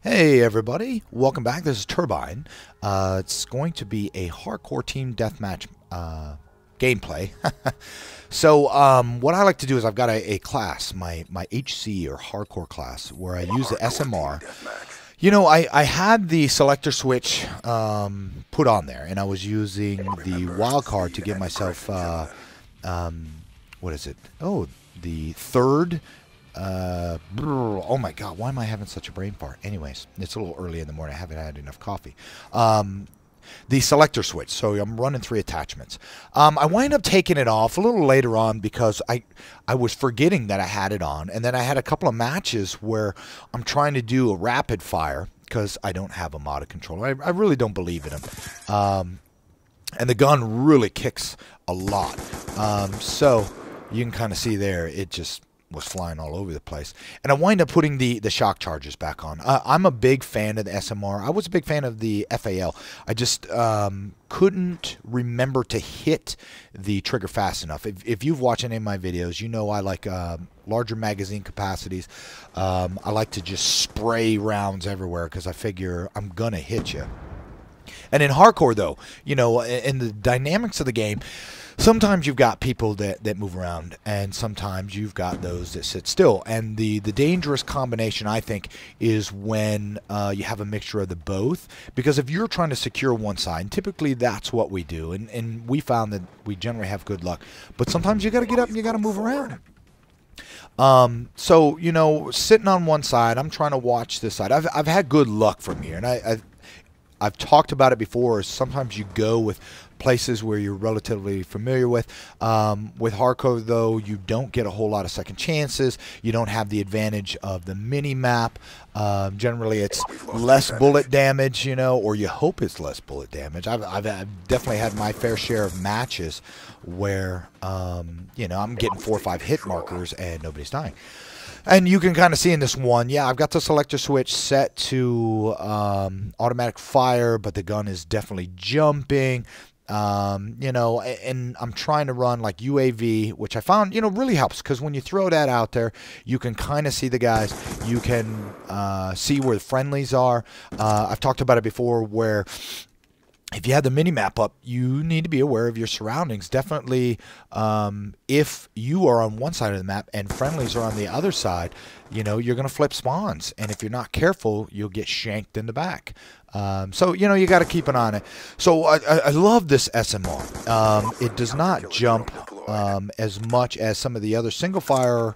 Hey everybody, welcome back. This is Turbine. It's going to be a hardcore team deathmatch gameplay. What I like to do is I've got a class, my HC or hardcore class, where I use the SMR. You know, I had the selector switch put on there, and I was using the wild card to give myself, what is it? Oh, the third. Oh my god, why am I having such a brain fart? Anyways, it's a little early in the morning. I haven't had enough coffee. The selector switch. So I'm running 3 attachments. I wind up taking it off a little later on because I was forgetting that I had it on. And then I had a couple of matches where I'm trying to do a rapid fire because I don't have a modded controller. I really don't believe in them. And the gun really kicks a lot. So you can kind of see there, it just was flying all over the place. And I wind up putting the shock charges back on. I'm a big fan of the SMR. I was a big fan of the FAL. I just couldn't remember to hit the trigger fast enough. If you've watched any of my videos, you know I like larger magazine capacities. I like to just spray rounds everywhere because I figure I'm going to hit you. And in hardcore, though, you know, in the dynamics of the game, sometimes you've got people that move around, and sometimes you've got those that sit still. And the dangerous combination, I think, is when you have a mixture of the both. Because if you're trying to secure one side, and typically that's what we do, and we found that we generally have good luck. But sometimes you got to get up and you got to move around. So, you know, sitting on one side, I'm trying to watch this side. I've had good luck from here, and I've talked about it before. Sometimes you go with places where you're relatively familiar with. With hardcore, though, you don't get a whole lot of second chances. You don't have the advantage of the mini map. Generally, it's less bullet damage, you know, or you hope it's less bullet damage. I've definitely had my fair share of matches where, you know, I'm getting 4 or 5 hit markers and nobody's dying. And you can kind of see in this one, yeah, I've got the selector switch set to automatic fire, but the gun is definitely jumping. You know, and I'm trying to run like UAV, which I found, you know, really helps because when you throw that out there, you can kind of see the guys. You can see where the friendlies are. I've talked about it before where if you have the mini-map up, you need to be aware of your surroundings. Definitely, if you are on one side of the map and friendlies are on the other side, you know, you're going to flip spawns. And if you're not careful, you'll get shanked in the back. So, you know, you got to keep an eye on it. So I love this SMR. It does not jump as much as some of the other single-fire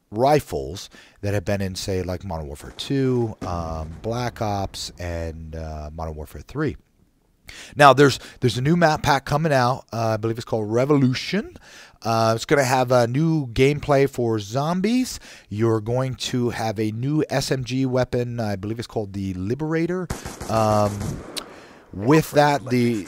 rifles that have been in, say, like Modern Warfare 2, Black Ops, and Modern Warfare 3. Now, there's a new map pack coming out. I believe it's called Revolution. It's going to have a new gameplay for zombies. You're going to have a new SMG weapon. I believe it's called the Liberator. With that, the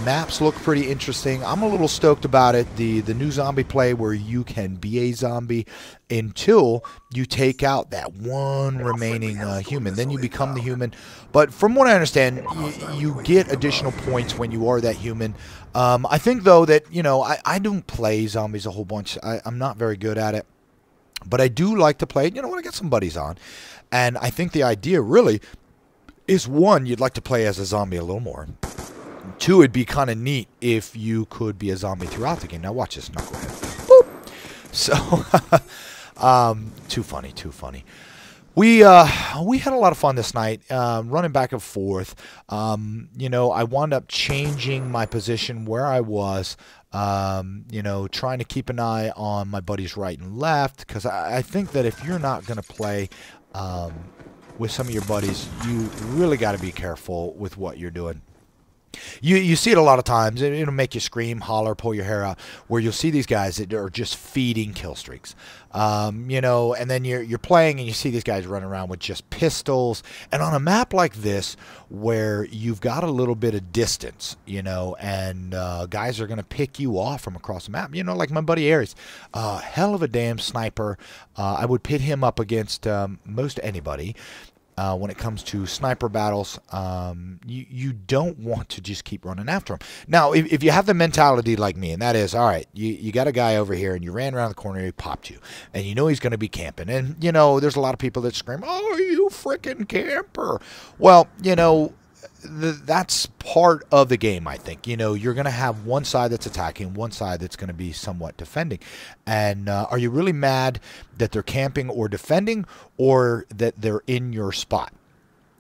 maps look pretty interesting. I'm a little stoked about it. The new zombie play where you can be a zombie until you take out that one remaining human. Then you become the human. But from what I understand, you get additional points when you are that human. I think, though, that, you know, I don't play zombies a whole bunch. I'm not very good at it. But I do like to play it, you know, when I get some buddies on. And I think the idea really is, 1, you'd like to play as a zombie a little more. 2, it'd be kind of neat if you could be a zombie throughout the game. Now watch this knucklehead. Boop. So, too funny, too funny. We had a lot of fun this night, running back and forth. You know, I wound up changing my position where I was. You know, trying to keep an eye on my buddies right and left, because I think that if you're not going to play with some of your buddies, you really got to be careful with what you're doing. You see it a lot of times. It'll make you scream, holler, pull your hair out, where you'll see these guys that are just feeding kill streaks. You know, and then you're playing and you see these guys running around with just pistols. And on a map like this, where you've got a little bit of distance, you know, and guys are going to pick you off from across the map. You know, like my buddy Aries, hell of a damn sniper. I would pit him up against most anybody. when it comes to sniper battles. You don't want to just keep running after them. Now, if you have the mentality like me, and that is, all right, you got a guy over here, and you ran around the corner, he popped you, and you know he's going to be camping. And, you know, there's a lot of people that scream, oh, you freaking camper. Well, you know, that's part of the game, I think. You know, you're going to have one side that's attacking, one side that's going to be somewhat defending. And are you really mad that they're camping or defending, or that they're in your spot?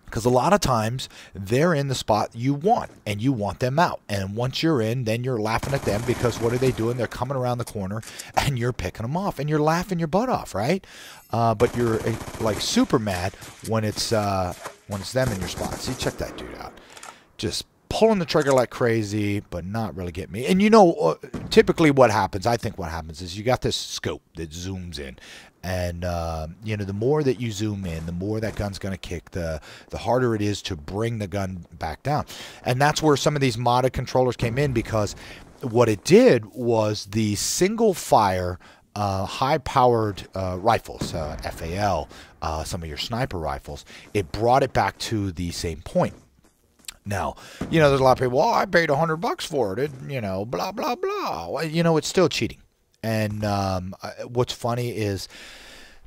Because a lot of times they're in the spot you want, and you want them out. And once you're in, then you're laughing at them, because what are they doing? They're coming around the corner, and you're picking them off, and you're laughing your butt off, right? But you're like super mad when it's them in your spot. See, check that dude out. Just pulling the trigger like crazy, but not really getting me. And you know, typically what happens, I think what happens is you got this scope that zooms in. And, you know, the more that you zoom in, the more that gun's going to kick, the harder it is to bring the gun back down. And that's where some of these modded controllers came in, because what it did was the single fire high-powered rifles, FAL, some of your sniper rifles, it brought it back to the same point. Now, you know, there's a lot of people, well, I paid $100 for it, you know, blah, blah, blah. Well, you know, it's still cheating. And what's funny is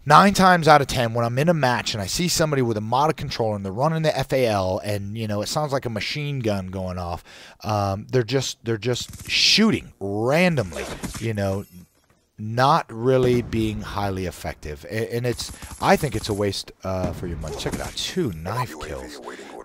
9 times out of 10, when I'm in a match and I see somebody with a modded controller and they're running the FAL, and you know it sounds like a machine gun going off, they're just shooting randomly, you know, not really being highly effective, and I think it's a waste for your money. Check it out, 2 knife kills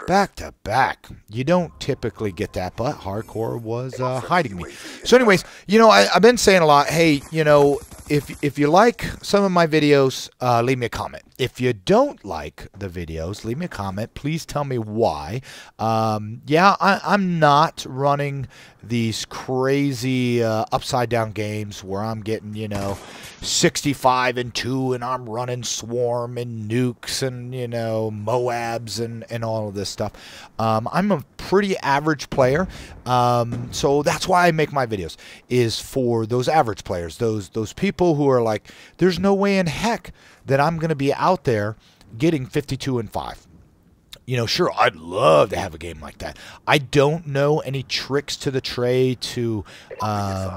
back to back. You don't typically get that, but Hardcore was hiding me. So anyways, you know, I've been saying a lot, hey, you know, if you like some of my videos, leave me a comment. If you don't like the videos, leave me a comment. Please tell me why. Yeah, I'm not running these crazy upside down games where I'm getting, you know, 65 and 2, and I'm running Swarm and nukes and, you know, Moabs and all of this stuff. I'm a pretty average player, so that's why I make my videos, is for those average players, those people who are like, there's no way in heck that I'm going to be out there getting 52 and 5. You know, sure, I'd love to have a game like that. I don't know any tricks to the trade to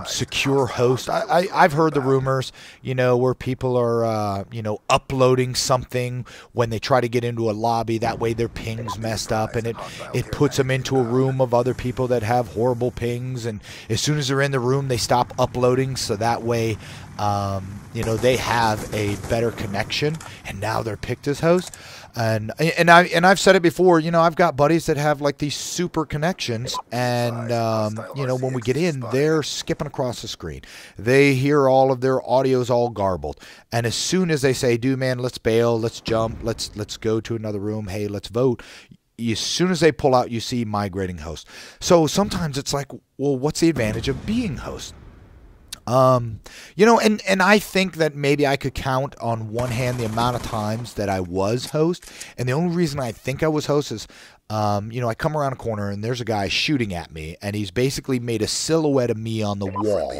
secure host. I've heard the rumors, you know, where people are, you know, uploading something when they try to get into a lobby. That way their ping's messed up, and it puts them into a room of other people that have horrible pings. And as soon as they're in the room, they stop uploading, so that way, you know, they have a better connection, and now they're picked as host. And I've said it before, you know, I've got buddies that have like these super connections, and you know, when we get in, they're skipping across the screen. They hear all of their audios all garbled, and as soon as they say, dude, man, let's bail, let's jump, let's go to another room, hey, let's vote, as soon as they pull out, you see migrating host. So sometimes it's like, well, what's the advantage of being host? You know, and I think that maybe I could count on one hand the amount of times that I was host, and the only reason I think I was host is, you know, I come around a corner and there's a guy shooting at me, and he's basically made a silhouette of me on the wall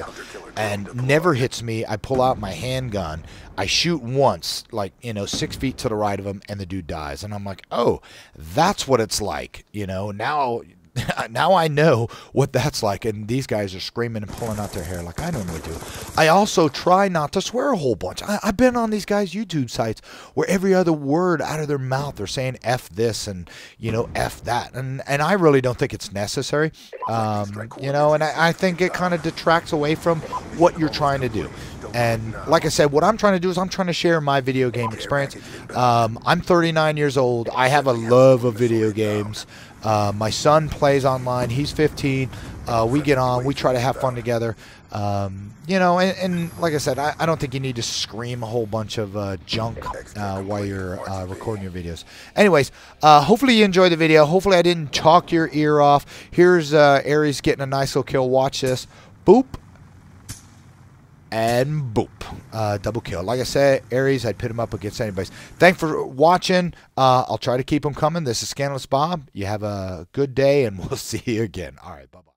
and never hits me. I pull out my handgun, I shoot once, like, you know, 6 feet to the right of him, and the dude dies. And I'm like, oh, that's what it's like, you know, now I know what that's like. And these guys are screaming and pulling out their hair like I normally do. I also try not to swear a whole bunch. I've been on these guys' YouTube sites where every other word out of their mouth they're saying F this and, you know, F that. And I really don't think it's necessary. You know, and I think it kind of detracts away from what you're trying to do. And like I said, what I'm trying to do is I'm trying to share my video game experience. I'm 39 years old. I have a love of video games. My son plays online. He's 15. We get on. We try to have fun together. You know, and like I said, I don't think you need to scream a whole bunch of junk while you're recording your videos. Anyways, hopefully you enjoyed the video. Hopefully I didn't talk your ear off. Here's Aries getting a nice little kill. Watch this. Boop. And boop. Double kill. Like I said, Aries, I'd pit him up against anybody. Thanks for watching. I'll try to keep them coming. This is Scandalous Bob. You have a good day, and we'll see you again. All right, bye-bye.